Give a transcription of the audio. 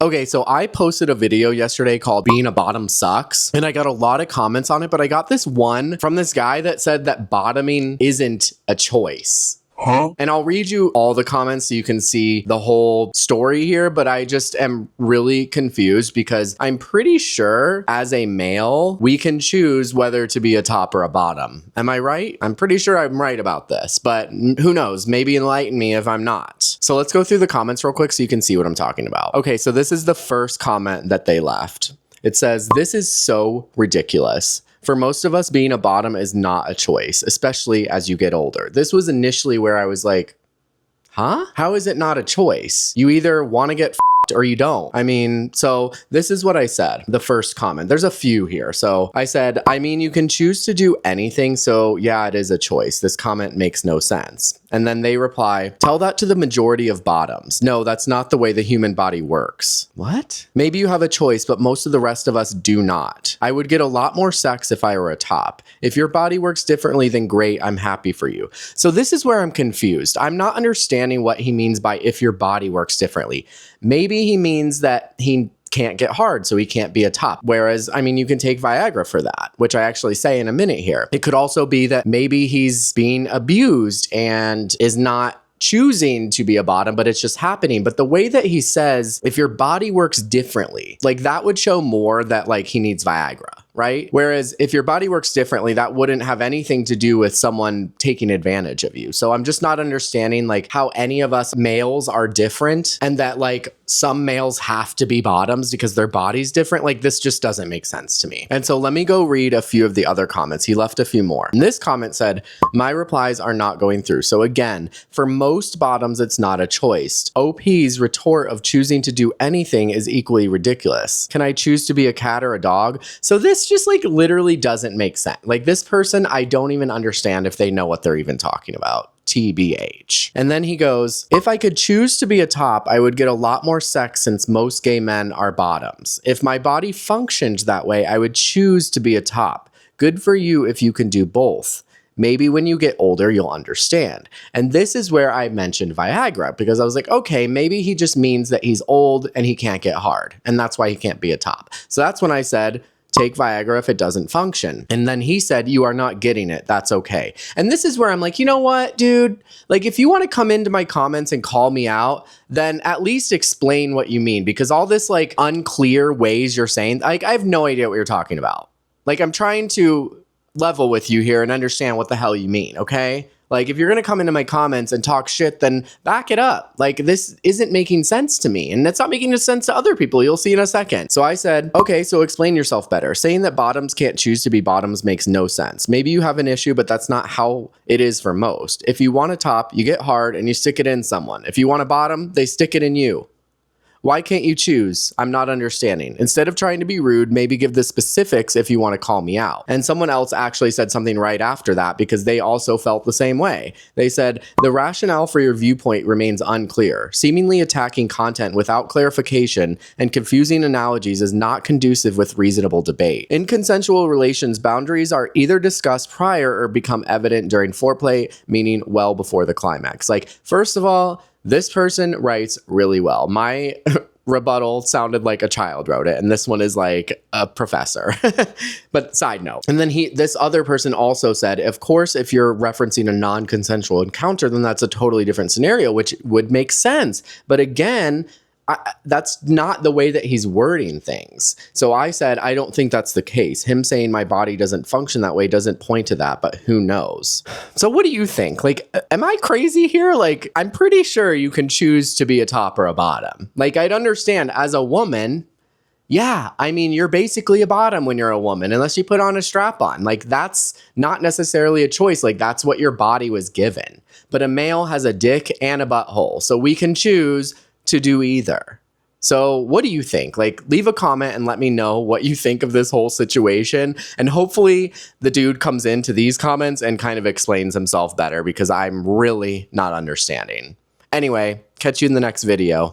Okay, so I posted a video yesterday called Being a Bottom Sucks, and I got a lot of comments on it, but I got this one from this guy that said that bottoming isn't a choice. Huh? And I'll read you all the comments so you can see the whole story here, but I just am really confused because I'm pretty sure as a male, we can choose whether to be a top or a bottom. Am I right? I'm pretty sure I'm right about this, but who knows? Maybe enlighten me if I'm not. So let's go through the comments real quick so you can see what I'm talking about. Okay, so this is the first comment that they left. It says, "This is so ridiculous. For most of us, being a bottom is not a choice, especially as you get older." This was initially where I was like, huh? How is it not a choice? You either want to get or you don't. I mean, so this is what I said. The first comment, there's a few here. So I said, I mean, you can choose to do anything. So yeah, it is a choice. This comment makes no sense. And then they reply, "Tell that to the majority of bottoms. No, that's not the way the human body works." What? Maybe you have a choice, but most of the rest of us do not. I would get a lot more sex if I were a top. If your body works differently, then great, I'm happy for you. So this is where I'm confused. I'm not understanding what he means by if your body works differently. Maybe he means that he can't get hard, so he can't be a top. Whereas, I mean, you can take Viagra for that, which I actually say in a minute here. It could also be that maybe he's being abused and is not choosing to be a bottom, but it's just happening. But the way that he says, if your body works differently, like that would show more that like he needs Viagra, right? Whereas if your body works differently, that wouldn't have anything to do with someone taking advantage of you. So I'm just not understanding like how any of us males are different and that like some males have to be bottoms because their body's different. Like this just doesn't make sense to me. And so let me go read a few of the other comments. He left a few more. And this comment said, "My replies are not going through." So again, for most bottoms, it's not a choice. OP's retort of choosing to do anything is equally ridiculous. Can I choose to be a cat or a dog? So this just like literally doesn't make sense. Like this person, I don't even understand if they know what they're even talking about. TBH. And then he goes, "If I could choose to be a top, I would get a lot more sex since most gay men are bottoms. If my body functioned that way, I would choose to be a top. Good for you if you can do both. Maybe when you get older, you'll understand." And this is where I mentioned Viagra because I was like, okay, maybe he just means that he's old and he can't get hard. And that's why he can't be a top. So that's when I said, take Viagra if it doesn't function. And then he said, "You are not getting it. That's okay." And this is where I'm like, you know what, dude? Like, if you want to come into my comments and call me out, then at least explain what you mean, because all this like unclear ways you're saying, like, I have no idea what you're talking about. Like, I'm trying to level with you here and understand what the hell you mean, okay? Like, if you're going to come into my comments and talk shit, then back it up. Like, this isn't making sense to me, and it's not making sense to other people. You'll see in a second. So I said, okay, so explain yourself better. Saying that bottoms can't choose to be bottoms makes no sense. Maybe you have an issue, but that's not how it is for most. If you want a top, you get hard and you stick it in someone. If you want a bottom, they stick it in you. Why can't you choose? I'm not understanding. Instead of trying to be rude, maybe give the specifics if you want to call me out. And someone else actually said something right after that because they also felt the same way. They said, "The rationale for your viewpoint remains unclear. Seemingly attacking content without clarification and confusing analogies is not conducive with reasonable debate. In consensual relations, boundaries are either discussed prior or become evident during foreplay, meaning well before the climax." Like, first of all, this person writes really well. My rebuttal sounded like a child wrote it, and this one is like a professor. But side note. And then this other person also said, of course, if you're referencing a non-consensual encounter, then that's a totally different scenario, which would make sense. But again, that's not the way that he's wording things. So I said, I don't think that's the case. Him saying my body doesn't function that way doesn't point to that, but who knows? So what do you think? Like, am I crazy here? Like, I'm pretty sure you can choose to be a top or a bottom. Like, I'd understand as a woman, yeah, I mean, you're basically a bottom when you're a woman, unless you put on a strap on. Like, that's not necessarily a choice. Like, that's what your body was given. But a male has a dick and a butthole, so we can choose to do either. So what do you think? Like, leave a comment and let me know what you think of this whole situation. And hopefully the dude comes into these comments and kind of explains himself better because I'm really not understanding. Anyway, catch you in the next video.